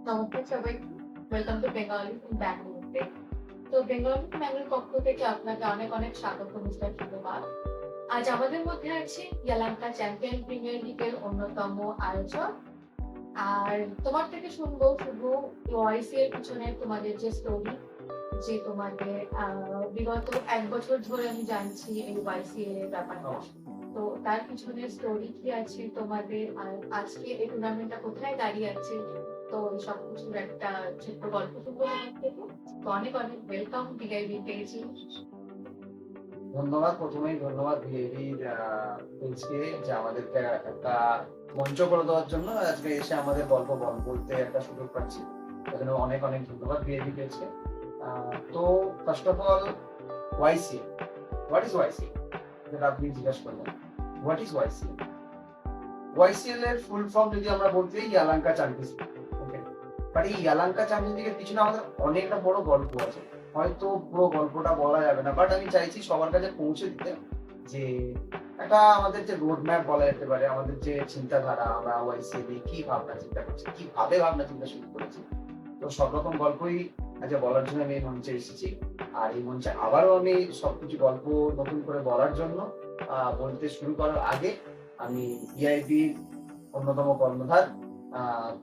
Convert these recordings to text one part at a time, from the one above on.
নমস্কার সবাইকে। Welcome to Bengali in ব্যাঙ্গালোরে। তো বেঙ্গলি ইন ব্যাঙ্গালোর পক্ষ থেকে আপনাকে অনেক অনেক স্বাগত মিস্টার ধন্যবাদ। আজ আমাদের মধ্যে আছে ইয়ালাঙ্কা চ্যাম্পিয়ন প্রিমিয়ার লিগের অন্যতম আয়োজক। আর তোমার থেকে শুনবো শুধু ওআইসি এর পিছনে তোমাদের যে স্টোরি, যে তোমাদের বিগত 1 বছর ধরে আমি জানছি এই ওআইসি এর ব্যাপারটা। তো তার পিছনে স্টোরি কি আছে তোমাদের, আর আজকে এই টুর্নামেন্টটা কোথায় দাঁড়িয়ে আছে, তো সব কিছুর একটা ছোট্ট গল্প শুনবো তোমার থেকে। তো অনেক অনেক ওয়েলকাম ডিআইবি পেয়েছি। ধন্যবাদ। প্রথমেই ধন্যবাদ ভিএবির পেজকে যে আমাদেরকে একটা মঞ্চ করে দেওয়ার জন্য আজকে এসে আমাদের গল্প বলতে একটা সুযোগ পাচ্ছি। তার জন্য অনেক অনেক ধন্যবাদ ভিএবি পেজকে। তো first of all, YC, what is YC, যেটা আপনি জিজ্ঞাসা করলেন, হোয়াট ইজ ওয়াইসি। ওয়াইসিএল এর ফুল ফর্ম যদি আমরা বলতে যাই, ইয়ালাঙ্কা চ্যাম্পিয়ন্স লিগ। ওকে, বাট এই ইয়ালাঙ্কা চ্যাম্পিয়ন্স লিগের পিছনে আমাদের অনেকটা বড় গল্প আছে। হয়তো পুরো গল্পটা বলা যাবে না, বাট আমি চাইছি সবার কাছে পৌঁছে দিতে যে একটা আমাদের যে রোড ম্যাপ বলা যেতে পারে, আমাদের যে চিন্তাধারা, আমরা ওয়াইসিএল এ কি ভাবনা চিন্তা করছি, কিভাবে ভাবনা চিন্তা শুরু করেছি। তো সব রকম গল্পই আজকে বলার জন্য আমি এই মঞ্চে এসেছি। আর এই মঞ্চে আবারও আমি সবকিছু গল্প নতুন করে বলার জন্য বলতে শুরু করার আগে আমি ইআইবির অন্যতম কর্ণধার,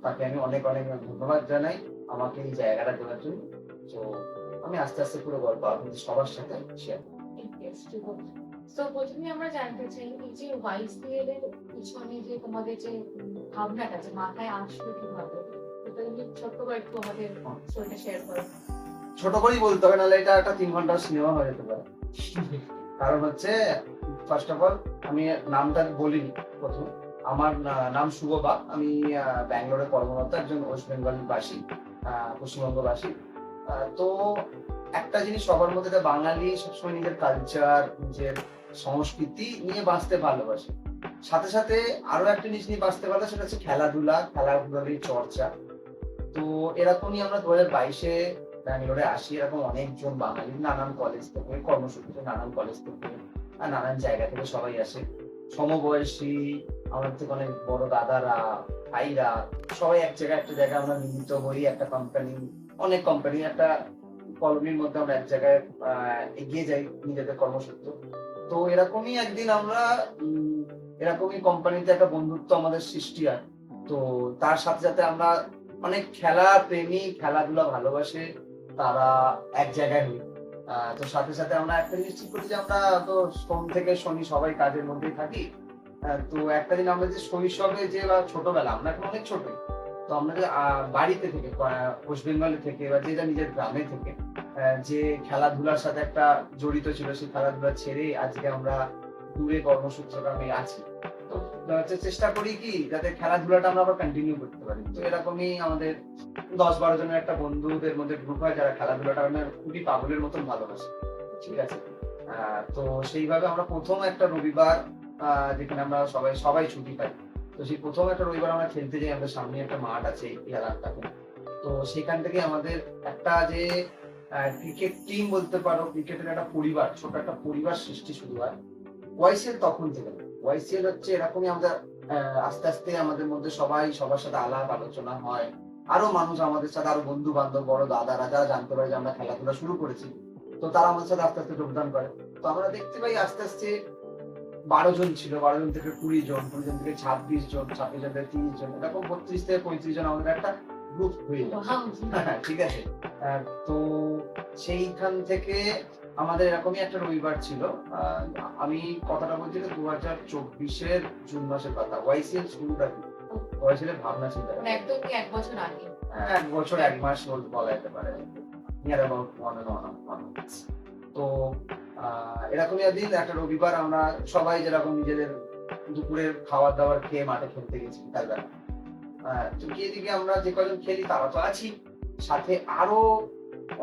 তাকে আমি অনেক অনেক ধন্যবাদ জানাই আমাকে এই জায়গাটা দেওয়ার জন্য। তো আমি আস্তে আস্তে পুরো গল্প আপনাদের সবার সাথে শেয়ার করব। তো প্রথমে আমরা জানতে চাই এই যে ওয়াইসিএল এর পিছনে যে তোমাদের যে ভাবনাটা যে মাথায় আসলো কিভাবে, এটা যদি ছোট্ট করে একটু আমাদের স্টোরিটা শেয়ার করো। ছোট করেই বলতে হবে, নাহলে এটা একটা 3 ঘন্টার সিনেমা হয়ে যেতে পারে। কারণ হচ্ছে, ফার্স্ট অফ অল আমি নামটা বলিনি প্রথমে। আমার নাম শুভ বাগ। আমি ব্যাঙ্গালোরে কর্মরত একজন ওয়েস্ট বেঙ্গল বাসী, পশ্চিমবঙ্গবাসী। তো একটা জিনিস সবার মধ্যে, বাঙালি সবসময় নিজের কালচার, নিজের সংস্কৃতি নিয়ে বাঁচতে ভালোবাসে। সাথে সাথে আরো একটা জিনিস নিয়ে বাঁচতে ভালো, সেটা হচ্ছে খেলাধুলা, খেলাধুলার চর্চা। তো এরকমই আমরা 2022-এ ব্যাঙ্গালোরে আসি। এরকম অনেকজন বাঙালি নানান কলেজ থেকে, কর্মসূত্রে নানান কলেজ থেকে আর নানান জায়গা থেকে সবাই আসে। সমবয়সী, আমার থেকে অনেক বড় দাদারা, ভাইরা, সবাই এক জায়গায়, একটা জায়গায় আমরা মিলিত হই। একটা কোম্পানি, অনেক কোম্পানি, একটা কলোনির মধ্যে আমরা এক জায়গায় এগিয়ে যাই নিজেদের কর্মসূত্র। তো এরকমই একদিন আমরা এরকমই কোম্পানিতে একটা বন্ধুত্ব আমাদের সৃষ্টি হয়। তো তার সাথে সাথে আমরা অনেক খেলা প্রেমী, খেলাধুলা ভালোবাসে তারা এক জায়গায় হই। তো সাথে সাথে আমরা একটা জিনিস ঠিক করি যে আমরা তো সোম থেকে শনি সবাই কাজের মধ্যেই থাকি। তো একটা দিন আমরা যে শৈশবে যে বা ছোটবেলা, আমরা এখন অনেক ছোট, তো আমরা যে বাড়িতে থেকে, ওয়েস্ট বেঙ্গলে থেকে বা যেটা নিজের গ্রামে থেকে যে খেলাধুলার সাথে একটা জড়িত ছিল, সেই খেলাধুলা ছেড়ে আজকে আমরা দূরে কর্মসূত্রক্রমে আছি। তো চেষ্টা করি কি যাতে খেলাধুলাটা আমরা আবার কন্টিনিউ করতে পারি। তো এরকমই আমাদের 10-12 জনের একটা বন্ধুদের মধ্যে গ্রুপ হয় যারা খেলাধুলাটা মানে খুবই পাগলের মতন ভালোবাসে। ঠিক আছে। তো সেইভাবে আমরা প্রথম একটা রবিবার, যেখানে আমরা সবাই সবাই ছুটি পাই, তো সেই প্রথম একটা রবিবার আমরা খেলতে যাই। আমাদের সামনে একটা মাঠ আছে এলাকাতে। তো সেখান থেকে আমাদের একটা যে ক্রিকেট টিম বলতে পারো, ক্রিকেটের একটা পরিবার, ছোট একটা পরিবার সৃষ্টি শুরু হয়। ওয়াইসিএল তখন থেকে না। ওয়াইসিএল হচ্ছে এরকমই, আমাদের আস্তে আস্তে আমাদের মধ্যে সবাই সবার সাথে আলাপ আলোচনা হয়। আরো মানুষ আমাদের সাথে, আরো বন্ধু বান্ধব, বড় দাদারা যারা জানতে পারে যে আমরা খেলাধুলা শুরু করেছি, তো তারা আমাদের সাথে আস্তে আস্তে যোগদান করে। তো আমরা দেখতে পাই আস্তে আস্তে 12 জন ছিল, 12 জন থেকে 20 জন, 20 জন থেকে 26 জন, 26 জন থেকে 30 জন, এরকম 32 থেকে 35 জন আমাদের একটা গ্রুপ হয়ে যায়। ঠিক আছে। তো সেইখান থেকে আমাদের এরকমই একটা রবিবার ছিল। আমি কথাটা বলছি 2024-এর জুন মাসের কথা। ওয়াইসিএল শুরুটা কি, ওয়াইসিএল এর ভাবনা চিন্তা একদমই 1 বছর আগে, 1 বছর 1 মাস বলা যেতে পারে, নিয়ার অ্যাবাউট 1 months। তো এরকমই একদিন একটা রবিবার আমরা সবাই যেরকম নিজেদের দুপুরের খাবার দাবার খেয়ে মাঠে খেলতে গেছি বিকালবেলা। তো গিয়ে দিকে আমরা যে কজন খেলি তারা তো আছি, সাথে আরো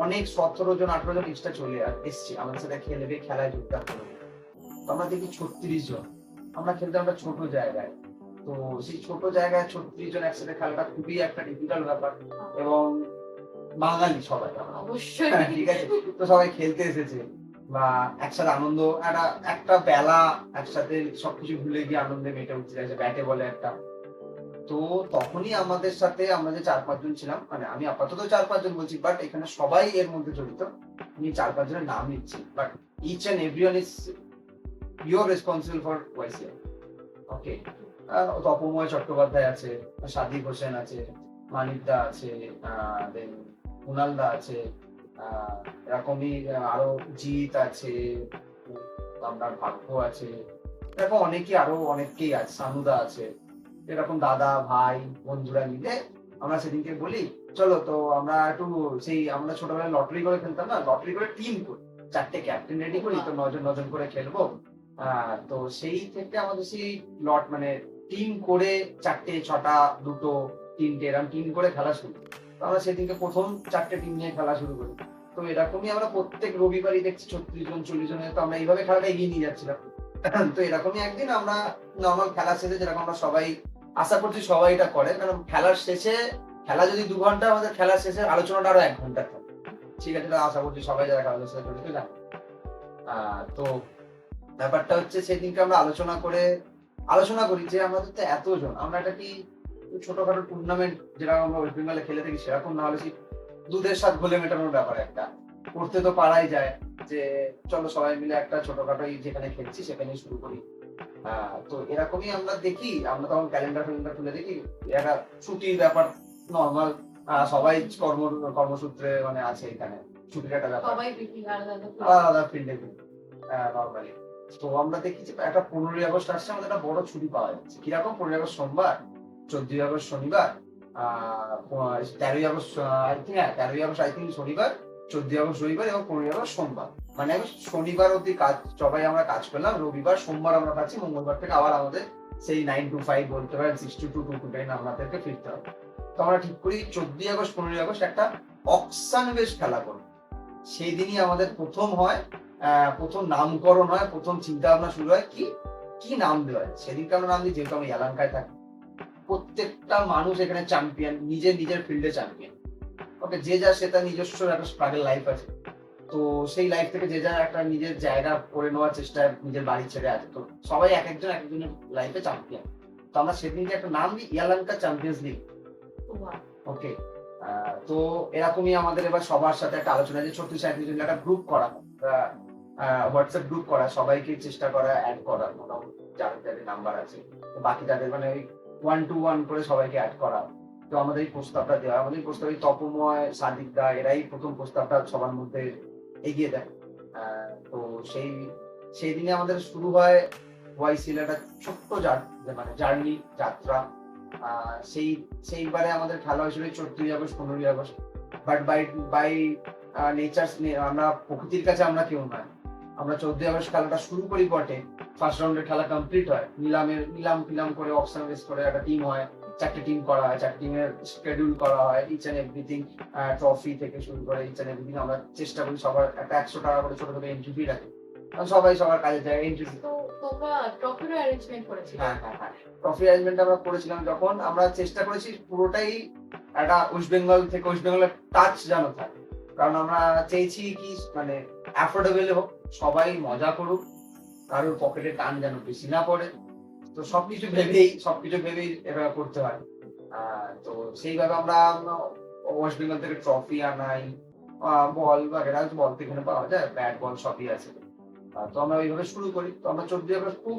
অনেক 17 জন 18 জন এক্সট্রা চলে এসছে আমাদের সাথে খেলবে, খেলায় যোগদান করবে। তো আমরা দেখি 36 জন আমরা খেলতে, আমরা ছোট জায়গায়। তো সেই ছোট জায়গায় 36 জন একসাথে খেলাটা খুবই একটা ডিফিকাল্ট ব্যাপার। এবং বাঙালি সবাই আমরা, অবশ্যই। ঠিক আছে। তো সবাই খেলতে এসেছে বা একসাথে আনন্দ, একটা বেলা একসাথে সবকিছু ভুলে গিয়ে আনন্দে মেতে উঠতে যাচ্ছে ব্যাটে বলে একটা। তো তখনই আমাদের সাথে আমরা যে 4-5 জন ছিলাম, মানে আমি আপাতত 4-5 জন বলছি, বাট এখানে সবাই এর মধ্যে জড়িত। আমি 4-5 জনের নাম নিচ্ছি, but each and everyone is your responsible for YCL. Okay, Tapomoy Chattopadhyay আছে, সাদিক হোসেন আছে, মানিকদা আছে, দেন কুনালদা আছে, এরকমই আরো জিৎ আছে, আপনার ভাগ্য আছে, এরকম অনেকেই আরো অনেকেই আছে, সানুদা আছে। এরকম দাদা ভাই বন্ধুরা মিলে আমরা সেদিনকে বলি চলো তো আমরা একটু সেই আমরা ছোটবেলায় লটারি করে খেলতাম না, লটারি করে টিম করি, 4টে ক্যাপ্টেন রেডি করি, তো 9 জন করে খেলবো। তো সেই থেকে আমাদের সেই লট মানে টিম করে 4টে 6টা 2টো 3টে এরকম টিম করে খেলা শুরু। তো আমরা সেদিনকে প্রথম 4টে টিম নিয়ে খেলা শুরু করি। তো এরকমই আমরা প্রত্যেক রবিবারই দেখছি 36 জন 40 জনের, তো আমরা এইভাবে খেলাটা এগিয়ে নিয়ে যাচ্ছিলাম। তো এরকমই একদিন আমরা নর্মাল খেলা শেষে যেরকম আমরা সবাই আশা করছি সবাই এটা করে, কারণ খেলার শেষে খেলা যদি 2 ঘন্টা, আমাদের খেলার শেষে আলোচনাটা আরো 1 ঘন্টা থাকে। ঠিক আছে, এটা আশা করছি সবাই যারা খেলার সাথে জড়িত জানে। তো ব্যাপারটা হচ্ছে সেদিনকে আমরা আলোচনা করি যে আমাদের তো এতজন, আমরা এটা কি ছোটখাটো টুর্নামেন্ট যেরকম আমরা ওয়েস্ট বেঙ্গলে খেলে থাকি সেরকম না হলে সেই দুধের স্বাদ ঘোলে মেটানোর ব্যাপার একটা করতে তো পারাই যায়, যে চলো সবাই মিলে একটা ছোটখাটো যেখানে খেলছি সেখানেই শুরু করি। তো এরকমই আমরা দেখি, আমরা তখন ক্যালেন্ডার খুলে দেখি একটা ছুটির ব্যাপার নর্মাল, সবাই কর্মসূত্রে মানে আছে এখানে, ছুটির একটা ব্যাপার সবাই বিভিন্ন আলাদা আলাদা ফিল্ডে নর্মালি। তো আমরা দেখি যে একটা 15ই আগস্ট আসছে, আমাদের একটা বড় ছুটি পাওয়া যাচ্ছে। কিরকম? 15ই আগস্ট সোমবার, 14ই আগস্ট শনিবার, 13ই আগস্ট আই থিঙ্ক, 13ই আগস্ট আই থিঙ্ক শনিবার, 14ই আগস্ট রবিবার এবং 15ই আগস্ট সোমবার। মানে আমি শনিবার অব্দি কাজ সবাই আমরা কাজ করলাম, রবিবার সোমবার আমরা পাচ্ছি, মঙ্গলবার থেকে আবার আমাদের সেই 9 to 5 বলতে পারেন, 6 to 2 to 9 আমাদেরকে ফিরতে হবে। তো আমরা ঠিক করি 14ই আগস্ট 15ই আগস্ট একটা অকশন বেশ খেলা করবো। সেই দিনই আমাদের প্রথম হয়, প্রথম নামকরণ হয়, প্রথম চিন্তা ভাবনা শুরু হয় কি কি নাম দেওয়া হয়। সেদিনকে আমরা নাম দিই, যেহেতু আমি এলাকায় থাকি, প্রত্যেকটা মানুষ এখানে চ্যাম্পিয়ন, নিজের ফিল্ডে চ্যাম্পিয়ন। ওকে, যে যা সে তার নিজস্ব একটা স্ট্রাগল লাইফ আছে, তো সেই লাইফ থেকে যে যার একটা নিজের জায়গা করে নেওয়ার চেষ্টায় নিজের বাড়ি ছেড়ে আছে, তো সবাই এক একজনের লাইফে চ্যাম্পিয়ন। তো আমরা সেদিনকে একটা নাম দিই ইয়ালাঙ্কা চ্যাম্পিয়ন্স লিগ। ওকে, তো এরকমই আমাদের এবার সবার সাথে একটা আলোচনা যে 36-37 জন একটা গ্রুপ করা, হোয়াটসঅ্যাপ গ্রুপ করা, সবাইকে চেষ্টা করা অ্যাড করার, মোটামুটি যাদের যাদের নাম্বার আছে, তো বাকি তাদের মানে ওই 1 to 1 করে সবাইকে অ্যাড করা। তো আমাদের এই প্রস্তাবটা দেওয়া, আমাদের এই প্রস্তাবে তপময় সাদিকদা এরাই প্রথম প্রস্তাবটা সবার মধ্যে এগিয়ে দেয়। তো সেই দিনে আমাদের শুরু হয় ওয়াইসিএল একটা ছোট্ট মানে জার্নি, যাত্রা। সেইবারে আমাদের খেলা হয়েছিল 14ই আগস্ট 15ই আগস্ট, বাট বাই নেচার, আমরা প্রকৃতির কাছে আমরা কেউ নয়। আমরা 14ই আগস্ট খেলাটা শুরু করি বটে, ফার্স্ট রাউন্ডের খেলা কমপ্লিট হয়, নিলাম করে অপশন বেস করে একটা টিম হয়, 4টে টিম করা হয়, 4 টিমের শিডিউল করা হয়, ইচ এন্ড এভরিথিং, ট্রফি থেকে শুরু করে ইচ এন্ড এভরিথিং আমরা চেষ্টা করি সবার একটা 100 টাকা করে ছোট ছোট এন্ট্রি ফি রাখি, কারণ সবাই সবার কাজে যায় এন্ট্রি ফি। তো তোমরা ট্রফির অ্যারেঞ্জমেন্ট করেছিলে? হ্যাঁ, ট্রফি অ্যারেঞ্জমেন্ট আমরা করেছিলাম, যখন আমরা চেষ্টা করেছি পুরোটাই একটা ওয়েস্ট বেঙ্গলের টাচ যেন থাকে, কারণ আমরা চেয়েছি কি মানে অ্যাফোর্ডেবল হোক, সবাই মজা করুক, কারোর পকেটে টান যেন বেশি না পড়ে। তো সবকিছু ভেবেই এটা করতে হয়। তো সেইভাবে আমরা ওয়েস্ট বেঙ্গল থেকে ট্রফি আনাই, বল বল তো এখানে পাওয়া যায়, ব্যাট বল সবই আছে। তো আমরা ওইভাবে শুরু করি। তো আমরা 14ই আগস্ট খুব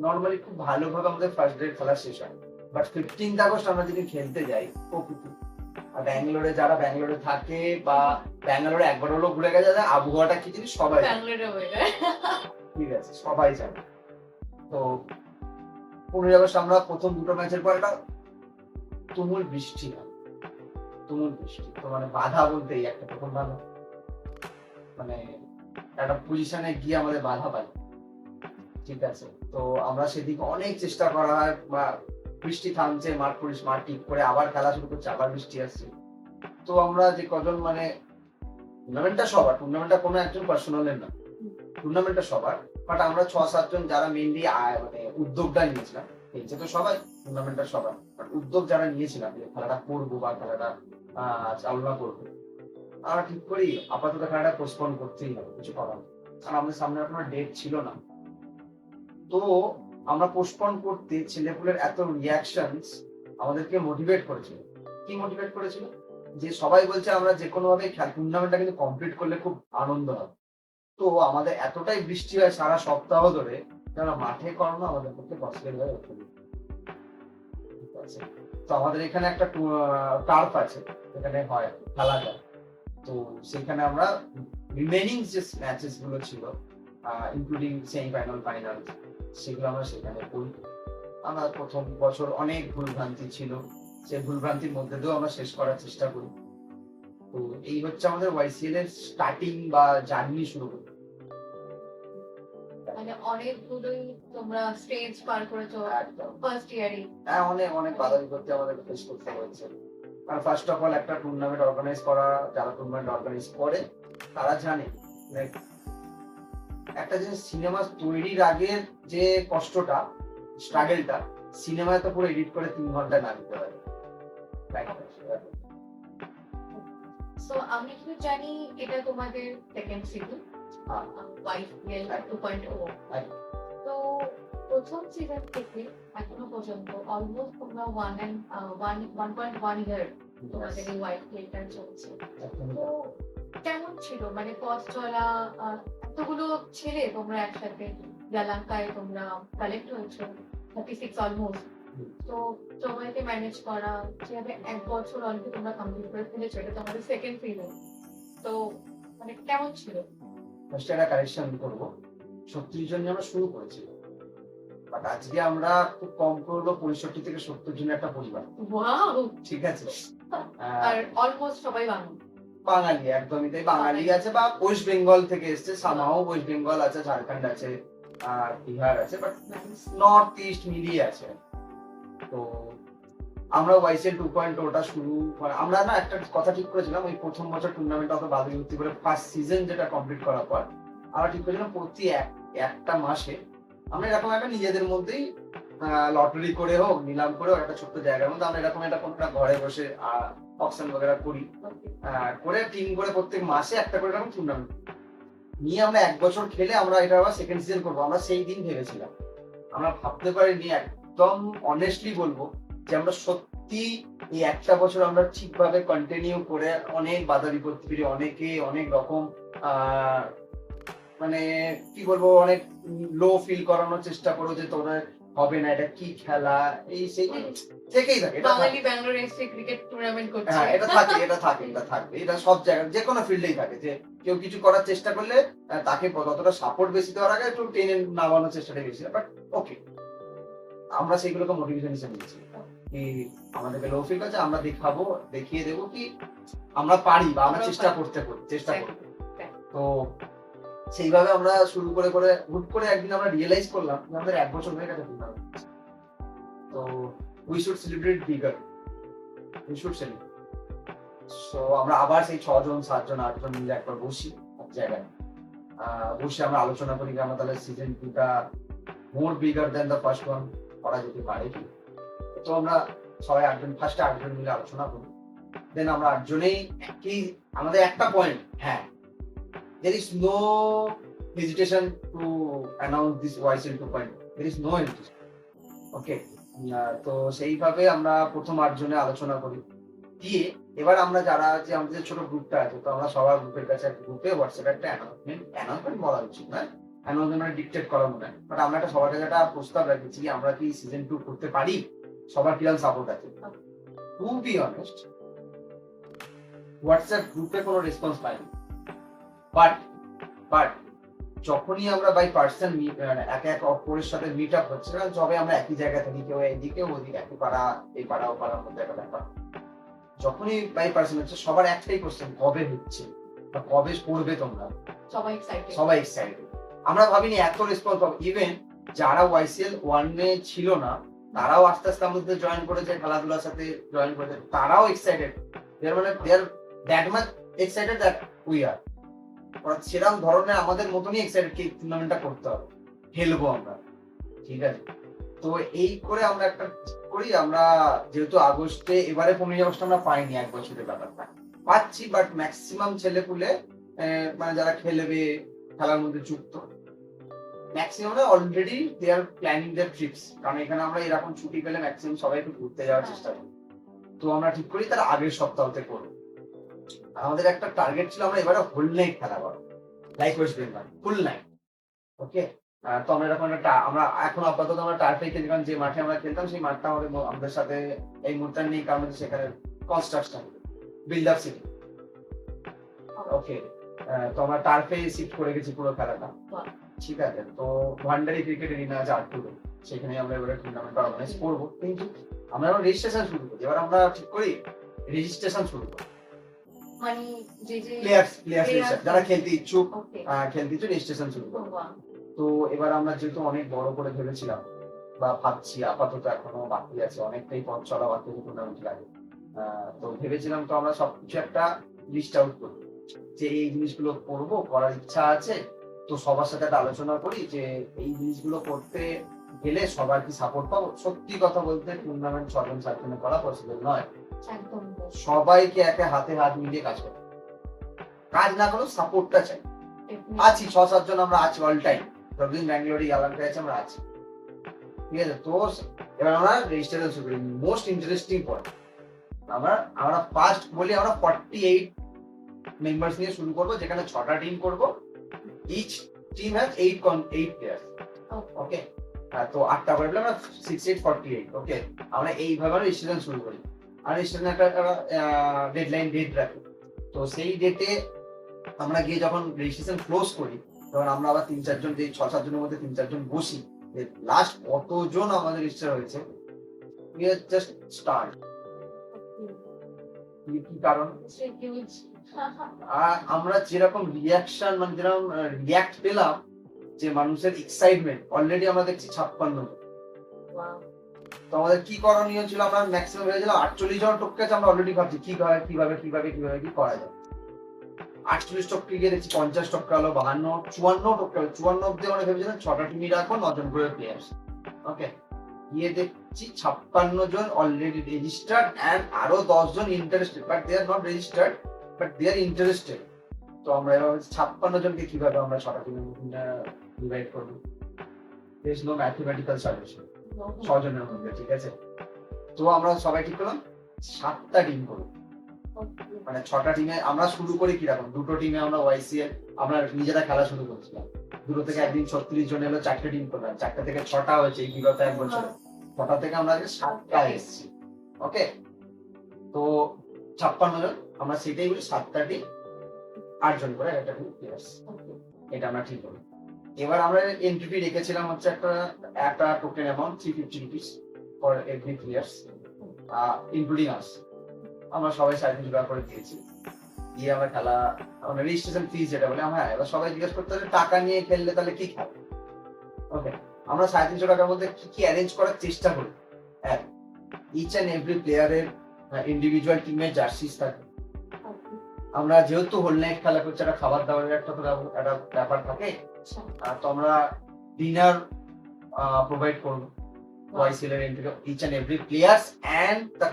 নর্মালি খুব ভালোভাবে আমাদের ফার্স্ট ডে খেলা শেষ হয়, বাট 15th আগস্ট আমরা যেদিন খেলতে যাই প্রকৃতি, আর ব্যাঙ্গালোরে থাকে বা ব্যাঙ্গালোরে একবার হলো ঘুরে গেছে, আবহাওয়াটা কি জিনিস সবাই ব্যাঙ্গালোরে হয়ে যায়। ঠিক আছে, সবাই জানে। তো 15ই আগস্ট আমরা প্রথম 2টো ম্যাচের পর একটা তুমুল বৃষ্টি হয়, তো মানে বাধা বলতেই একটা প্রথম ভালো মানে একটা পজিশনে গিয়ে আমাদের বাধা পাই। ঠিক আছে, তো আমরা সেদিকে অনেক চেষ্টা করা হয়, বা বৃষ্টি থামছে, মাঠ ঠিক করে আবার খেলা শুরু করছে, আবার বৃষ্টি আসছে। তো আমরা যে কজন মানে টুর্নামেন্টটা কোনো একজন পার্সোনালের না, টুর্নামেন্টটা সবার, বাট আমরা 6-7 জন যারা মেইনলি মানে উদ্যোগটা নিয়েছিলাম, খেলছে তো সবাই, টুর্নামেন্টটা সবার, বাট উদ্যোগ যারা নিয়েছিলাম যে খেলাটা করবো বা খেলাটা চালনা করবো, আমরা ঠিক করি আপাতত খেলাটা পোস্টপোন করতেই হবে, কিছু করার নেই। কারণ আমাদের সামনে কোনো ডেট ছিল না। তো আমরা পোস্টপোন করতে ছেলেপুলের এত রিয়াকশনস, আমাদেরকে মোটিভেট করেছিল। কি মোটিভেট করেছিল? যে সবাই বলছে আমরা যে কোনো ভাবে টুর্নামেন্টটা কিন্তু কমপ্লিট করলে খুব আনন্দ হবে। তো আমাদের এতটাই বৃষ্টি হয় সারা সপ্তাহ ধরে, কেননা মাঠে করানো আমাদের পক্ষে পসিবল হয়ে ওঠেনি। ঠিক আছে? তো আমাদের এখানে একটা টার্ফ আছে, যেখানে হয় খেলা যায়। তো সেখানে আমরা রিমেনিং যে ম্যাচেস গুলো ছিল, ইনক্লুডিং সেমিফাইনাল, ফাইনাল, সেগুলো আমরা সেখানে করি। আমরা প্রথম বছর অনেক ভুলভ্রান্তি ছিল, সেই ভুলভ্রান্তির মধ্যে দিয়েও আমরা শেষ করার চেষ্টা করি। তো এই হচ্ছে আমাদের ওয়াইসিএল এর স্টার্টিং বা জার্নি শুরু করি। মানে অনেকগুলোই তোমরা স্টেজ পার করেছো একদম। ফার্স্ট ইয়ারে। হ্যাঁ, অনেক অনেক বাধা বিপত্তি আমাদের ফেস করতে হয়েছে। কারণ ফার্স্ট অফ অল একটা টুর্নামেন্ট অর্গানাইজ করা, যারা টুর্নামেন্ট অর্গানাইজ করে তারা জানে like, একটা জিনিস সিনেমা তৈরির আগের যে কষ্টটা, স্ট্রাগলটা, সিনেমায় তো পুরো এডিট করে 3 ঘন্টায় না দিতে পারে। সো আমি কি জানি এটা তোমাদের সেকেন্ড সিজন ওয়াইফিএল 2.0। একদম। তো প্রথম সিজন থেকে এখনো পর্যন্ত অলমোস্ট তোমরা 1.1 ইয়ার তোমাদের এই ওয়াইফিএলটা চলছে। তো কেমন ছিল মানে পথ চলা, এতগুলো ছেলে তোমরা একসাথে ইয়ালাঙ্কায় তোমরা কালেক্ট হয়েছো 36 অলমোস্ট। তো সবাইকে ম্যানেজ করা, যেভাবে 1 বছর অলরেডি তোমরা কমপ্লিট করে ফেলেছো, এটা তোমাদের সেকেন্ড সিজন। তো মানে কেমন ছিল? ফার্স্ট একটা কারেকশন করবো, 36 জন নিয়ে আমরা শুরু করেছিলাম, বাট আজকে আমরা খুব কম করলো 65 থেকে 70 জনের একটা পরিবার। ওয়াও! ঠিক আছে? আর অলমোস্ট সবাই বাঙালি। বাঙালি, একদমই তাই। বাঙালি আছে বা ওয়েস্ট বেঙ্গল থেকে এসছে, সামাও ওয়েস্ট বেঙ্গল আছে, ঝাড়খণ্ড আছে, আর বিহার আছে, বাট নর্থ ইস্ট মিলিয়ে আছে। তো আমরা ওয়াইসিএল 2.0টা শুরু আমরা না একটা কথা ঠিক করেছিলাম, ওই প্রথম বছর টুর্নামেন্ট অত বাদে ভর্তি করে ফার্স্ট সিজন যেটা কমপ্লিট করার পর আমরা ঠিক করেছিলাম প্রতি একটা মাসে আমরা এরকম একটা নিজেদের মধ্যেই লটারি করে হোক, নিলাম করে হোক, একটা ছোট্ট জায়গার মধ্যে আমরা এরকম একটা কোনটা ঘরে বসে অপশন বগেরা করি, করে টিম করে প্রত্যেক মাসে একটা করে এরকম টুর্নামেন্ট নিয়ে আমরা 1 বছর খেলে আমরা এটা আবার সেকেন্ড সিজন করবো। আমরা সেই দিন ভেবেছিলাম, আমরা ভাবতে পারিনি, একদম অনেস্টলি বলবো যে আমরা সত্যি এই একটা বছর আমরা ঠিকভাবে কন্টিনিউ করে অনেক বাধা বিপত্তি পেরে অনেকে অনেক রকম মানে কি বলবো, অনেক লো ফিল করানোর চেষ্টা করো যে তোরা হবে না, এটা কি খেলা, এই সেই থেকেই থাকে। এটা বাঙালি ব্যাঙ্গালোর এসে ক্রিকেট টুর্নামেন্ট করছে। হ্যাঁ, এটা থাকে, এটা থাকে, এটা থাকবে, এটা সব জায়গায় যে কোনো ফিল্ডেই থাকে যে কেউ কিছু করার চেষ্টা করলে তাকে ততটা সাপোর্ট বেশি দেওয়ার আগে একটু টেনে নামানোর চেষ্টাটা বেশি। বাট ওকে, আমরা সেগুলোকে মোটিভেশন হিসেবে নিয়েছি কি আমাদেরকে লো ফিল আছে, আমরা দেখাবো, দেখিয়ে দেবো কি আমরা পারি বা আমরা চেষ্টা করবো। তো সেইভাবে আমরা শুরু করে করে হুট করে একদিন আমরা রিয়েলাইজ করলাম যে আমাদের 1 বছর হয়ে গেছে টুর্নামেন্ট। তো we should celebrate bigger, we should celebrate. So আমরা আবার সেই 6 জন 7 জন 8 জন মিলে একবার বসি এক জায়গায়, বসে আমরা আলোচনা করি যে আমরা তাহলে সিজন 2টা more bigger than the first one করা যেতে পারে কি। তো আমরা সবাই 8 জন, ফার্স্টে 8 জন মিলে আলোচনা করি। দেন আমরা 8 জনেই কি আমাদের একটা পয়েন্ট, হ্যাঁ, there is no hesitation to announce this YCL 2.0. There is no hesitation. Okay. তো সেইভাবে আমরা প্রথম 8 জনে আলোচনা করি, দিয়ে এবার আমরা যারা যে আমাদের ছোট গ্রুপটা আছে, তো আমরা সবার গ্রুপের কাছে একটা গ্রুপে হোয়াটসঅ্যাপে একটা অ্যানাউন্সমেন্ট বলা উচিত না, অ্যানাউন্সমেন্ট ডিকটেট করা মনে হয়, বাট আমরা একটা সবার কাছে একটা প্রস্তাব রেখেছি যে আমরা কি সিজন 2 করতে পারি, সবার কিরকম সাপোর্ট আছে। টু বি অনেস্ট, হোয়াটসঅ্যাপ গ্রুপে কোনো রেসপন্স পাইনি, বাট যখনই আমরা বাই পার্সন একে এক অপরের সাথে মিট আপ হচ্ছে, যবে আমরা একই জায়গায় থাকি, কেউ এইদিকে ওদিকে, একই পাড়া, এই পাড়া ও পাড়ার মধ্যে একটা ব্যাপার, যখনই বাই পার্সন হচ্ছে সবার একটাই কোশ্চেন, কবে হচ্ছে বা কবে করবে তোমরা, সবাই এক্সাইটেড। আমরা ভাবিনি এত রেসপন্স পাবো। ইভেন যারা ওয়াইসিএল 1 ছিল না, তারাও আস্তে আস্তে আমাদের জয়েন করেছে, খেলাধুলার সাথে জয়েন করেছে, তারাও এক্সাইটেড, মানে they are that much excited that we are. সেরকম ধরনের আমাদের মতনই এক্সাইটেড কি টুর্নামেন্টটা করতে হবে, খেলবো আমরা, ঠিক আছে। তো এই করে আমরা একটা করি, আমরা যেহেতু আগস্টে এবারে 15 আগস্ট আমরা পাইনি 1 বছরের ব্যাপারটা, পাচ্ছি, বাট ম্যাক্সিমাম ছেলেপুলে মানে যারা খেলবে, খেলার মধ্যে যুক্ত, maximum already they are planning their trips, কারণ এখানে আমরা এরকম ছুটি পেলে ম্যাক্সিমাম সবাই একটু ঘুরতে যাওয়ার চেষ্টা করি। তো আমরা ঠিক করি তার আগের সপ্তাহতে করবো। আমাদের একটা টার্গেট ছিল আমরা এবারে হোল নাইট খেলা করবো, লাইক ওয়েস্ট বেঙ্গল ফুল নাইট। ওকে, তো আমরা এরকম একটা আমরা এখন আপাতত আমরা টার্ফে খেলি, কারণ যে মাঠে আমরা খেলতাম সেই মাঠটা আমাদের সাথে এই মুহূর্তে নেই, কারণ সেখানে কনস্ট্রাকশন বিল্ড আপ সিটি। ওকে, তো আমরা টার্ফে শিফট করে গেছি পুরো খেলাটা। বাহ। ঠিক আছে, তো ভান্ডারি ক্রিকেট এরিনা আছে আটটুকু, সেখানে আমরা এবারে টুর্নামেন্ট অর্গানাইজ করবো। কিন্তু আমরা এবার রেজিস্ট্রেশন শুরু করি, এবার আমরা ঠিক করি রেজিস্ট্রেশন শুরু করি। মানে যে প্লেয়ার্স Players- যারা খেলতে ইচ্ছুক, ওকে, রেজিস্ট্রেশন শুরু করবো। তো এবার আমরা যেহেতু অনেক বড় করে ভেবেছিলাম বা ভাবছি, আপাতত এখনো বাকি আছে, অনেকটাই পথ চলা বাকি টুর্নামেন্ট লাগে। তো ভেবেছিলাম তো আমরা সবকিছু একটা লিস্ট আউট করবো, যে এই জিনিসগুলো করবো, করার ইচ্ছা আছে। তো সবার সাথে একটা আলোচনা করি যে এই জিনিসগুলো করতে গেলে সবার কি সাপোর্ট পাবো। সত্যি কথা বলতে টুর্নামেন্ট 6জন করা পসিবল নয়। একদম সবাইকে একে হাতে হাত মিলিয়ে কাজ করতে হবে। কাজ না করলেও সাপোর্টটা চাই। আছি 6-7 জন আমরা আছি অল টাইম, যতদিন ব্যাঙ্গালোরে ইয়ালাঙ্কা আছে আমরা আছি। ঠিক আছে, তো এবার আমরা রেজিস্ট্রেশন শুরু করি। মোস্ট ইন্টারেস্টিং পয়েন্ট, আমরা ফার্স্ট বলি আমরা 48 মেম্বার্স নিয়ে শুরু করবো, যেখানে 6টা টিম করব। Each team has 8 players. Okay, তো 8টা করে আমরা 6 8 48। ওকে, আমরা এইভাবে রেজিস্ট্রেশন শুরু করি। আর রেজিস্ট্রেশন একটা ডেডলাইন ডেট রাখি। তো সেই ডেটে আমরা গিয়ে যখন রেজিস্ট্রেশন ক্লোজ করি, তখন আমরা আবার 3-4 জন, যে 6-7 জনের মধ্যে 3-4 জন বসি, লাস্ট কতজন আমাদের রেজিস্টার হয়েছে, উই আর জাস্ট স্টার্ট। কি কারণ, আর আমরা যেরকম রিয়াকশন, মানে যেরকম রিয়াক্ট পেলাম, যে মানুষের এক্সাইটমেন্ট, অলরেডি আমরা দেখছি 56 জন। তো আমাদের কি করণীয় ছিল, আমরা ম্যাক্সিমাম ভেবেছিলাম 48 জন টপকে আছে, আমরা অলরেডি ভাবছি কি কিভাবে কি করা যায়। 48 টপকে গিয়ে দেখছি 50 টপকে হলো, 52 54 টপকে হলো। 54 অব্দি আমরা ভেবেছিলাম 6টা টিমই রাখবো, 9 জন করে প্লেয়ার্স। ওকে, গিয়ে দেখছি 56 জন অলরেডি রেজিস্টার্ড, এন্ড আরো 10 জন interested, but they are not registered, but they are interested. তো আমরা এবার 56 জনকে কিভাবে আমরা 6টা টিমে ডিভাইড করবো। There is no mathematical solution 6 জনের মধ্যে। ঠিক আছে, তো আমরা সবাই ঠিক করলাম 7টা টিম করবো। মানে 6টা টিমে আমরা শুরু করি কিরকম, দুটো টিমে আমরা ওয়াইসিএল আমরা নিজেরা খেলা শুরু করছিলাম। দুটো থেকে একদিন 36 জন এলো, 4টে টিম করলাম, 4টে থেকে 6টা হয়েছে এই বিগত 1 বছর। 6টা থেকে আমরা 7টা এসেছি। ওকে, তো 56 জন, আমরা সেটাই বলি 7টা টিম, 8 জন করে একটা টিম প্লেয়ার্স। এটা আমরা ঠিক করি। এবার আমরা এন্ট্রি ফি রেখেছিলাম হচ্ছে একটা token amount 350 rupees for every players, including us. আমরা সবাই 350 টাকা করে দিয়েছি। দিয়ে আমরা খেলা, আমরা রেজিস্ট্রেশন ফিস যেটা বলে, হ্যাঁ, এবার সবাই জিজ্ঞেস করতে হবে টাকা নিয়ে খেললে তাহলে কি খাবে। ওকে, আমরা 350 টাকার মধ্যে কি অ্যারেঞ্জ করার চেষ্টা করি। ইচ অ্যান্ড এভরি প্লেয়ারের ইন্ডিভিজুয়াল টিমের জার্সিস থাকে। আমরা যেহেতু হোল নাইট খেলা করছি, একটা খাবার দাবারের একটা ব্যাপার থাকে। তো আমরা ডিনার প্রোভাইড করবো ওয়াইসিএল এর এন্ড থেকে each and every players and the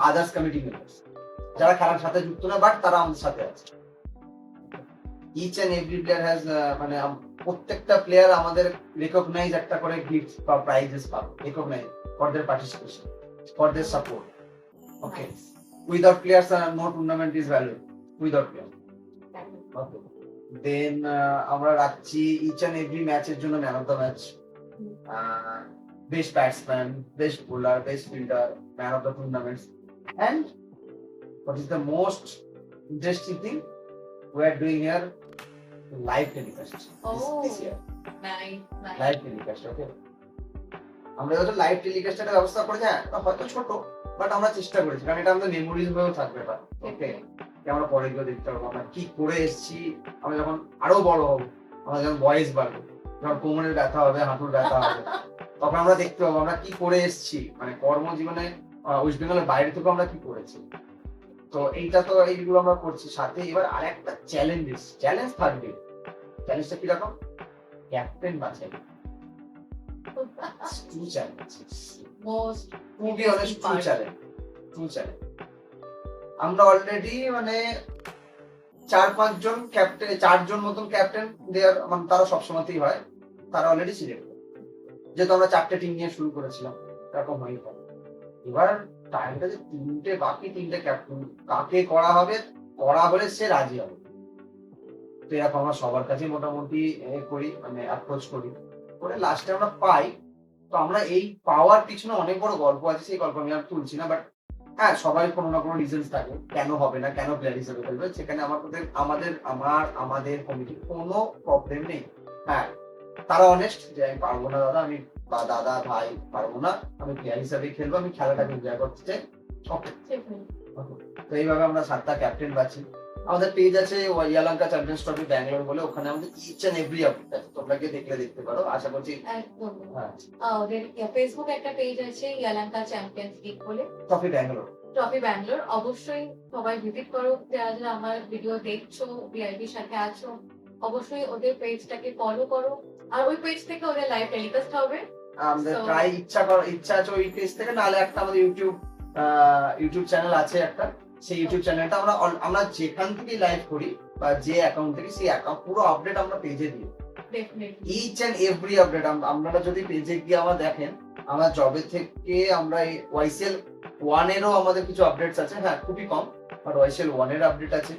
others committee members, যারা খেলার সাথে যুক্ত না বাট তারা আমাদের সাথে আছে। Each and every player has, মানে প্রত্যেকটা প্লেয়ার আমাদের রেকগনাইজ একটা করে গিফট বা প্রাইজেস পাবে, recognise for their participation, for their support. Okay, without players no tournament is valid, without player. Okay, then আমরা রাখছি ইচ অ্যান্ড এভরি ম্যাচের জন্য man of the match, best batsman, best bowler, best fielder, man of the tournament. And what is the most interesting thing we are doing here, live telecast this year. Live telecast, okay, আমরা যত live টেলিকাস্টের ব্যবস্থা করেছি, হ্যাঁ হয়তো ছোট, but আমরা চেষ্টা করেছি, কারণ এটা আমাদের মেমোরিজ হয়েও থাকবে। ওকে, আমরা পরে গিয়ে দেখতে পারবো আমরা কি করে এসেছি। আমরা যখন আরো বড় হবো, আমরা যখন বয়স বাড়বে, যখন কোমরের ব্যথা হবে, হাঁটুর ব্যথা হবে, তখন আমরা দেখতে পাবো আমরা কি করে এসেছি, মানে কর্মজীবনে ওয়েস্ট বেঙ্গলের বাইরে থেকে আমরা কি করেছি। তো এইগুলো আমরা করছি। সাথে এবার আরেকটা চ্যালেঞ্জ থাকবে। চ্যালেঞ্জটা কিরকম, ক্যাপ্টেন বাছাই। True challenge, to be honest, true challenge. আমরা অলরেডি মানে 4-5 জন ক্যাপ্টেন, 4 জন মতন ক্যাপ্টেন দেয়ার, মানে তারা সবসময়তেই হয়। তারা অলরেডি সিলেক্ট, যেহেতু আমরা 4টে টিম নিয়ে শুরু করেছিলাম, এরকম হয়েই থাকে। এবার টাইমটা যে 3টে বাকি 3টে ক্যাপ্টেন কাকে করা হবে, করা হলে সে রাজি হবে। তো এরকম আমরা সবার কাছে মোটামুটি করি, মানে অ্যাপ্রোচ করি, করে লাস্টে আমরা পাই। তো আমরা এই পাওয়ার পিছনে অনেক বড় গল্প আছে, সেই গল্প আমি আর তুলছি না, বাট হ্যাঁ, সবাই কোনো না কোনো রিজনস থাকে কেন হবে না, কেন প্লেয়ার হিসেবে খেলবে, সেখানে আমাদের কমিটির কোনো প্রবলেম নেই। হ্যাঁ, তারা অনেস্ট যে আমি পারবো না দাদা, আমি বা দাদা ভাই পারবো না, আমি প্লেয়ার হিসেবে খেলবো, আমি খেলাটাকে এনজয় করতে চাই। ওকে, তো এইভাবে আমরা 7টা ক্যাপ্টেন বাছি। আমাদের পেজ আছে ইয়ালাঙ্কা চ্যাম্পিয়ন্স ট্রফি ব্যাঙ্গালোর বলে, ওখানে আমাদের ইচ এন্ড এভরি আপডেট আছে, তোমরা গিয়ে দেখলে দেখতে পারো, আশা করছি। একদম। হ্যাঁ, ওদের ফেসবুক একটা পেজ আছে ইয়ালাঙ্কা চ্যাম্পিয়ন্স লিগ বলে, ট্রফি ব্যাঙ্গালোর। ট্রফি ব্যাঙ্গালোর, অবশ্যই সবাই ভিজিট করো। যারা যারা আমার ভিডিও দেখছো, ভিআইপির সাথে আছো, অবশ্যই ওদের পেজটাকে ফলো করো। আর ওই পেজ থেকে ওদের লাইভ টেলিকাস্ট হবে। আমাদের So- ট্রাই ইচ্ছা আছে ওই পেজ থেকে, নাহলে একটা আমাদের ইউটিউব চ্যানেল আছে একটা, সেই ইউটিউব চ্যানেলটা আমরা যেখান থেকে লাইভ করি বা যে অ্যাকাউন্ট থেকে, সেই অ্যাকাউন্ট পুরো আপডেট আমরা পেজে দিই, definitely. Each and every update. আপনারা যদি পেজে গিয়ে আমার দেখেন, আমরা জবে থেকে আমরা এই ওয়াইসিএল 1 এরও আমাদের কিছু আপডেটস আছে, হ্যাঁ খুবই কম, বাট ওয়াইসিএল 1 এর আপডেট আছে,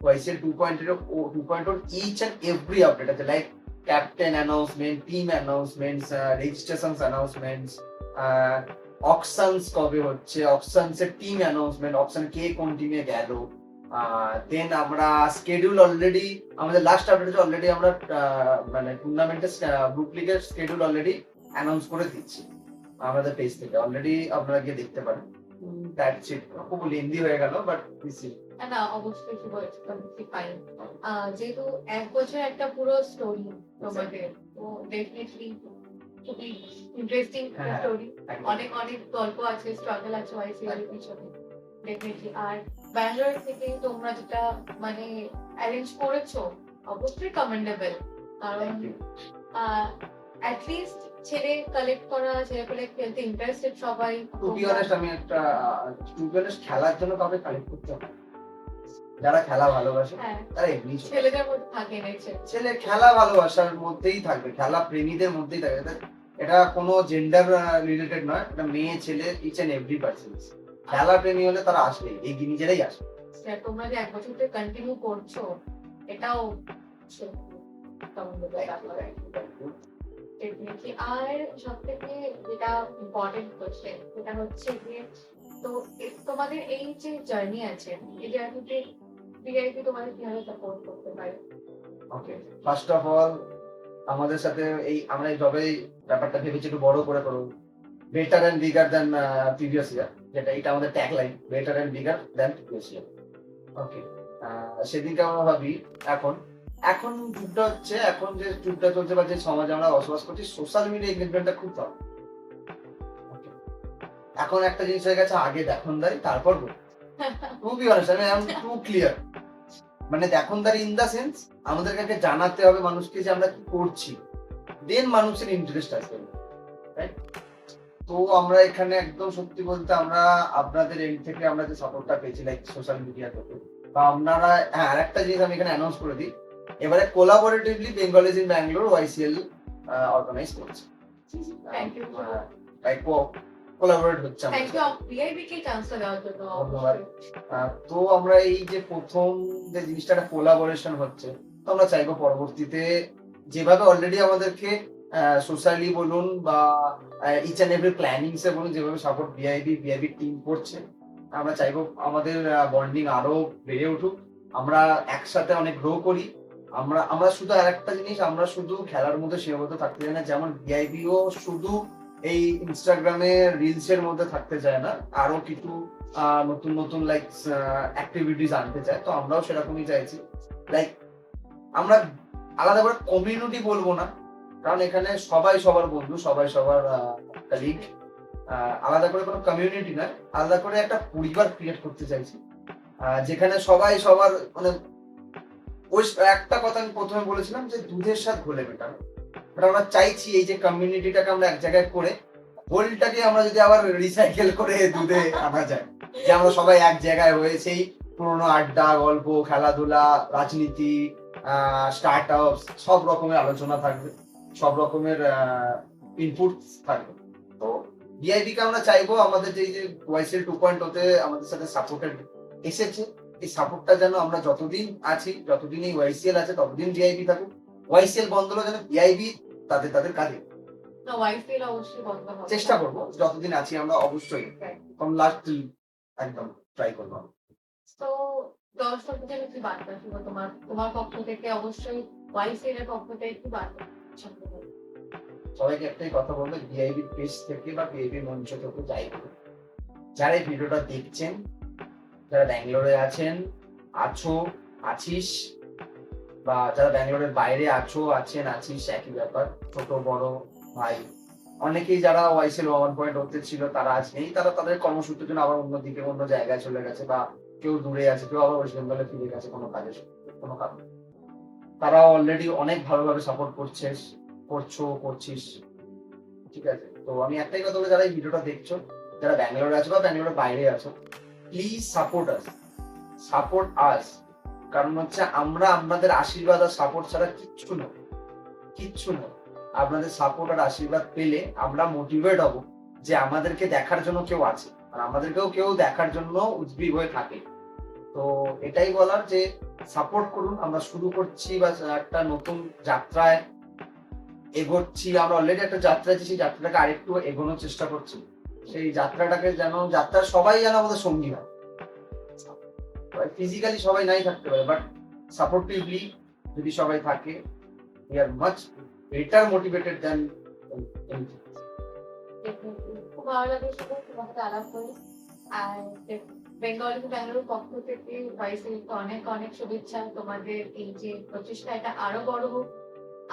YCL 2.0 each and every update আছে, like captain announcement, team announcements, registrations announcements, auctions কবে হচ্ছে, অকশনস এর টিম অ্যানাউন্সমেন্ট, অকশন কে কোন টিমে গেল, দেন আমরা স্কেডিউল অলরেডি, আমাদের লাস্ট আপডেটে অলরেডি আমরা মানে টুর্নামেন্টের গ্রুপ লিগের স্কেডিউল অলরেডি অ্যানাউন্স করে দিচ্ছি আমাদের পেজ থেকে, অলরেডি আপনারা গিয়ে দেখতে পারেন। দ্যাটস ইট, খুব লেন্দি হয়ে গেল, বাট দিস ইজ। না, অবশ্যই শুভ ফাইন। যেহেতু 1 বছর একটা পুরো স্টোরি তোমাদের, তো ডেফিনেটলি খুবই ইন্টারেস্টিং হ্যাঁ, স্টোরি। অনেক অনেক গল্প আছে, স্ট্রাগল আছে ওয়াইসিএল এর পিছনে, ডেফিনেটলি। আর ব্যাঙ্গালোর থেকে তোমরা যেটা মানে অ্যারেঞ্জ করেছো, অবশ্যই কমেন্ডেবল। কারণ অ্যাটলিস্ট ছেলে কালেক্ট করা, ছেলে পেলে খেলতে ইন্টারেস্টেড সবাই। টু বি অনেস্ট, আমি একটা খেলার জন্য কাউকে কালেক্ট করতে হবে, যারা খেলা ভালোবাসে হ্যাঁ, তারা এমনি ছেলেদের মধ্যে থাকে নেচার। ছেলে খেলা ভালোবাসার মধ্যেই থাকবে, খেলা প্রেমীদের মধ্যেই থাকবে, এটা কোনো জেন্ডার রিলেটেড নয়, এটা মেয়ে ছেলে ইচ এন্ড এভরি পার্সন। খেলা প্রেমী হলে তারা আসবে, এই নিজেরাই আসবে। তোমরা যে 1 বছর ধরে কন্টিনিউ করছো, এটাও ডেফিনেটলি। আর সব থেকে যেটা ইম্পর্টেন্ট কোশ্চেন, সেটা হচ্ছে যে তো তোমাদের এই যে জার্নি আছে, এই জার্নিতে ভিআইপি তোমাদের কিভাবে সাপোর্ট করতে পারে? ওকে, ফার্স্ট অফ অল আমাদের সাথে আমরা এই জবে ব্যাপারটা ভেবেছি একটু বড় করে করব, better and bigger than previous year, যেটা এটা আমাদের tag line, better and bigger than previous year. Okay, সেদিনকে আমরা ভাবি এখন যুগটা হচ্ছে, এখন যে যুগটা চলছে বা যে সমাজে আমরা বসবাস করছি, সোশ্যাল মিডিয়া এঙ্গেজমেন্টটা খুব কম। এখন একটা জিনিস হয়ে গেছে, আগে দেখনদারি তারপর টু বি অনেস্ট, আমি আই এম টু ক্লিয়ার, মানে দেখনদারি ইন দা সেন্স আমাদেরকে আগে জানাতে হবে মানুষকে যে আমরা কি করছি, দেন মানুষের ইন্টারেস্ট আসবে, রাইট? তো আমরা এখানে একদম সত্যি বলতে আমরা আপনাদের এন্ড থেকে আমরা যে সাপোর্টটা পেয়েছি, লাইক সোশ্যাল মিডিয়া থেকে বা আপনারা, হ্যাঁ আরেকটা জিনিস আমি এখানে অ্যানাউন্স করে দিই, এবারে collaboratively Bengalis in Bangalore YCL organise করছে, থ্যাংক ইউ। লাইক কোলাবোরেট হচ্ছে আমাদের থ্যাংক ইউ ভিআইপি কে চান্সটা দেওয়ার জন্য। ধন্যবাদ। তো আমরা এই যে প্রথম যে জিনিসটা কোলাবোরেশন হচ্ছে, তো আমরা চাইবো পরবর্তীতে যেভাবে অলরেডি আমাদেরকে সোশ্যালি বলুন বা ইচ এন্ড এভরি প্ল্যানিংস এ বলুন, যেভাবে সাপোর্ট ভিআইপি টিম করছে, আমরা চাইবো আমাদের বন্ডিং আরো বেড়ে উঠুক, আমরা একসাথে অনেক গ্রো করি। আমরা শুধু আরেকটা জিনিস, আমরা শুধু খেলার মধ্যে সীমাবদ্ধ থাকতে চাই না, যেমন ভিআইপিও শুধু এই ইনস্টাগ্রামে রিলস এর মধ্যে থাকতে চায় না, আরো কিছু নতুন নতুন লাইক অ্যাক্টিভিটিস আনতে চায়। তো আমরাও সেরকমই চাইছি, লাইক আমরা আলাদা করে কমিউনিটি বলবো না, কারণ এখানে সবাই সবার বন্ধু, সবাই সবার কলিগ, আলাদা করে কোনো কমিউনিটি না, আলাদা করে একটা পরিবার ক্রিয়েট করতে চাইছি, যেখানে সবাই সবার মানে ওই একটা কথা আমি প্রথমে বলেছিলাম যে দুধের স্বাদ ঘোলে মেটানো, আমরা চাইছি এই যে কমিউনিটিটাকে আমরা এক জায়গায় করে হোলটাকে আমরা যদি আবার রিসাইকেল করে দুধে আনা যায়, যে আমরা সবাই এক জায়গায় হয়ে সেই পুরোনো আড্ডা, গল্প, খেলাধুলা, রাজনীতি, স্টার্ট আপ, সব রকমের আলোচনা থাকবে। সব রকমের ইনপুট থাকবে। তো ভিআইপি কে আমরা চাইবো আমাদের যে ওয়াইসিএল 2.0 তে আমাদের সাথে সাপোর্টেড এসেছে, এই সাপোর্টটা যেন আমরা যতদিন আছি, যতদিন এই ওয়াইসিএল আছে ততদিন ভিআইপি থাকুক। ওয়াইসিএল বন্ধ হলে যেন ভিআইপি তাদের কাজে না, ওয়াইফাই অবশ্যই বন্ধ হবে। চেষ্টা করবো, যতদিন আছি আমরা অবশ্যই ফ্রম লাস্ট একদম ট্রাই করবো। তো দর্শকদের জন্য কি বার্তা ছিল তোমার তোমার পক্ষ থেকে? অবশ্যই ওয়াইফাই এর পক্ষ থেকে কি বার্তা সঙ্গে বলো। সবাইকে একটাই কথা বলবো, ভিআইপি পেজ থেকে বা ভিআইপি মঞ্চ থেকে যাই বলুন, যারা এই ভিডিওটা দেখছেন, যারা ব্যাঙ্গালোরে আছিস, বা যারা ব্যাঙ্গালোরের বাইরে আছিস, একই ব্যাপার, ছোট বড় ভাই, অনেকেই যারা ওয়াইসেল 1.0 ছিল তারা আজ নেই, তারা তাদের কর্মসূত্রের জন্য আবার অন্যদিকে অন্য জায়গায় চলে গেছে, বা কেউ দূরে আছে, কেউ আবার ওয়েস্ট বেঙ্গলে ফিরে গেছে কোনো কাজের কোনো কারণে। তারা অলরেডি অনেক ভালোভাবে সাপোর্ট করছিস, ঠিক আছে? তো আমি একটাই কথা বলে, যারা এই ভিডিওটা দেখছো, যারা ব্যাঙ্গালোরে আছো বা ব্যাঙ্গালোরের বাইরে আছো, প্লিজ সাপোর্ট আস। কারণ হচ্ছে আমরা আপনাদের আশীর্বাদ আর সাপোর্ট ছাড়া কিচ্ছু নয়। আপনাদের সাপোর্ট আর আশীর্বাদ পেলে আমরা মোটিভেট হব যে আমাদেরকে দেখার জন্য কেউ আছে, আর আমাদেরকেও কেউ দেখার জন্য উদ্গ্রীব হয়ে থাকে। তো এটাই বলার যে সাপোর্ট করুন। আমরা শুরু করছি বা একটা নতুন যাত্রায় এগোচ্ছি, আমরা অলরেডি একটা যাত্রা আছে, সেই যাত্রাটাকে আরেকটু এগোনোর চেষ্টা করছি। সেই যাত্রাটাকে সবাই যেন আমাদের সঙ্গী হয়। ফিজিক্যালি সবাই নাই থাকতে পারে, বাট সাপোর্টিভলি যদি সবাই থাকে, we are much better motivated than anything. খুব ভালো লাগে শুধু তোমার সাথে আলাপ করে। আর বেঙ্গলি টু ব্যাঙ্গালোর পক্ষ থেকে ওয়াইফাইকে অনেক অনেক শুভেচ্ছা। তোমাদের এই যে প্রচেষ্টা, এটা আরো বড় হোক,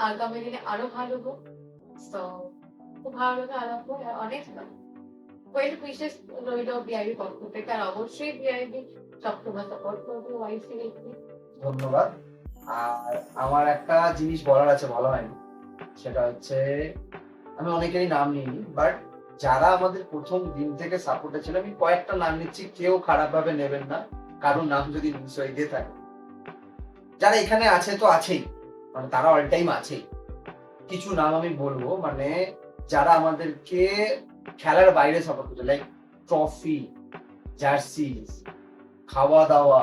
আগামী দিনে আরো ভালো হোক। তো খুব ভালো লাগে আলাপ করে। আর অনেক ওয়েল উইশেস রইল বিআইবি পক্ষ থেকে। আর অবশ্যই বিআইবি সবসময় সাপোর্ট করবে ওয়াইফাই। ধন্যবাদ। আর আমার একটা জিনিস বলার আছে, বলা হয়নি, সেটা হচ্ছে আমি অনেকেরই নাম নিইনি, বাট যারা আমাদের প্রথম দিন থেকে সাপোর্টে ছিল, আমি কয়েকটা নাম নিচ্ছি, কেউ খারাপ ভাবে নেবেন না, কারোর নাম যদি মিস হয়ে গিয়ে থাকে। যারা এখানে আছে তো আছেই, মানে তারা অল টাইম আছেই। কিছু নাম আমি বলবো, মানে যারা আমাদেরকে খেলার বাইরে সাপোর্ট করছে, লাইক ট্রফি, জার্সি, খাওয়া দাওয়া,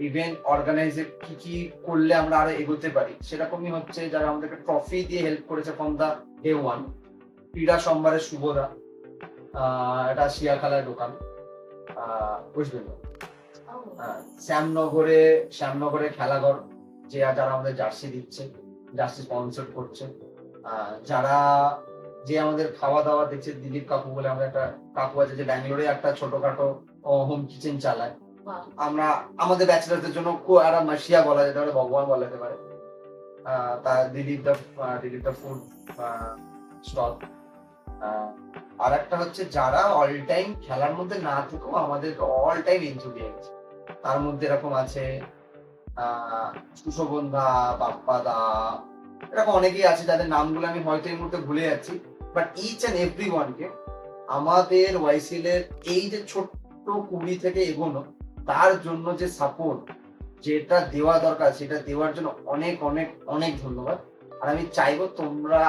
ইভেন্ট অর্গানাইজে কি করলে আমরা আরো এগোতে পারি, সেরকমই হচ্ছে যারা আমাদেরকে ট্রফি দিয়ে হেল্প করেছে ফ্রম দা ডে ওয়ান। ক্রীড়া সম্ভারের শুভদা, এটা শিয়াখালার দোকান, ওয়েস্ট বেঙ্গল। শ্যামনগরে খেলাঘর, যারা আমাদের জার্সি দিচ্ছে, জার্সি স্পন্সর করছে, যে আমাদের খাওয়া দাওয়া দেখছে, দিলীপ কাকু বলে আমাদের একটা কাকু আছে, যে ব্যাঙ্গালোরে একটা ছোটখাটো হোম কিচেন চালায়। আমরা আমাদের ব্যাচেলারদের জন্য একটা মাসিয়া বলা যেতে পারে, ভগবান বলা যেতে পারে। তার দিলীপ দা ফুড স্টল। আর একটা হচ্ছে যারা অল টাইম খেলার মধ্যে না থেকেও আমাদের অল টাইম এনথুজিয়াস্ট, তার মধ্যে এরকম আছে সুশোভনদা, বাপ্পাদা, এরকম অনেকেই আছে যাদের নামগুলো আমি হয়তো এই মুহূর্তে ভুলে যাচ্ছি। বাট ইচ অ্যান্ড এভরি ওয়ানকে আমাদের ওয়াইসিএল এর এই যে ছোট্ট কুড়ি থেকে এগোনো, তার জন্য যে সাপোর্ট যেটা দেওয়া দরকার, সেটা দেওয়ার জন্য অনেক অনেক অনেক ধন্যবাদ। আর আমি চাইবো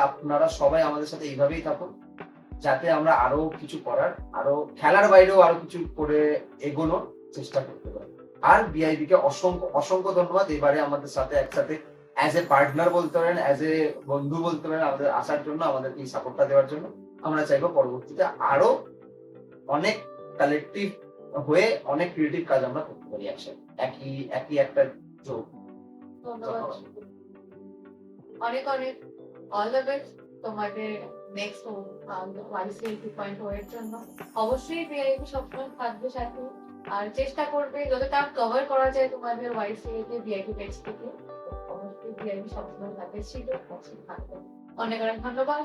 আপনারা সবাই আমাদের সাথে এইভাবেই থাকুন, যাতে আমরা আরো কিছু করার, আরো খেলার বাইরেও আরো কিছু করে এগোনোর চেষ্টা করতে পারি। আর বিআইবি কে অসংখ্য ধন্যবাদ, এবারে আমাদের সাথে একসাথে অ্যাজ এ পার্টনার বলতে পারেন, অ্যাজ এ বন্ধু বলতে পারেন, আমাদের আসার জন্য, আমাদেরকে এই সাপোর্টটা দেওয়ার জন্য। আমরা চাইবো পরবর্তীতে আরো অনেক কালেকটিভ হয়ে অনেক ক্রিয়েটিভ কাজ আমরা করতে পারি একসাথে, একই একটা যোগ। ধন্যবাদ। অনেক অনেক অল দ্য বেস্ট তোমাদের নেক্সট ওয়াইসিএল 2.0 এর জন্য। অবশ্যই বিআইবি সবসময় থাকবে সাথে, আর চেষ্টা করবে যতটা কভার করা যায় তোমাদের ওয়াইসিএল কে বিআইবি পেজ থেকে। অবশ্যই বিআইবি সবসময় সাথে ছিল, থাকবে। অনেক অনেক ধন্যবাদ।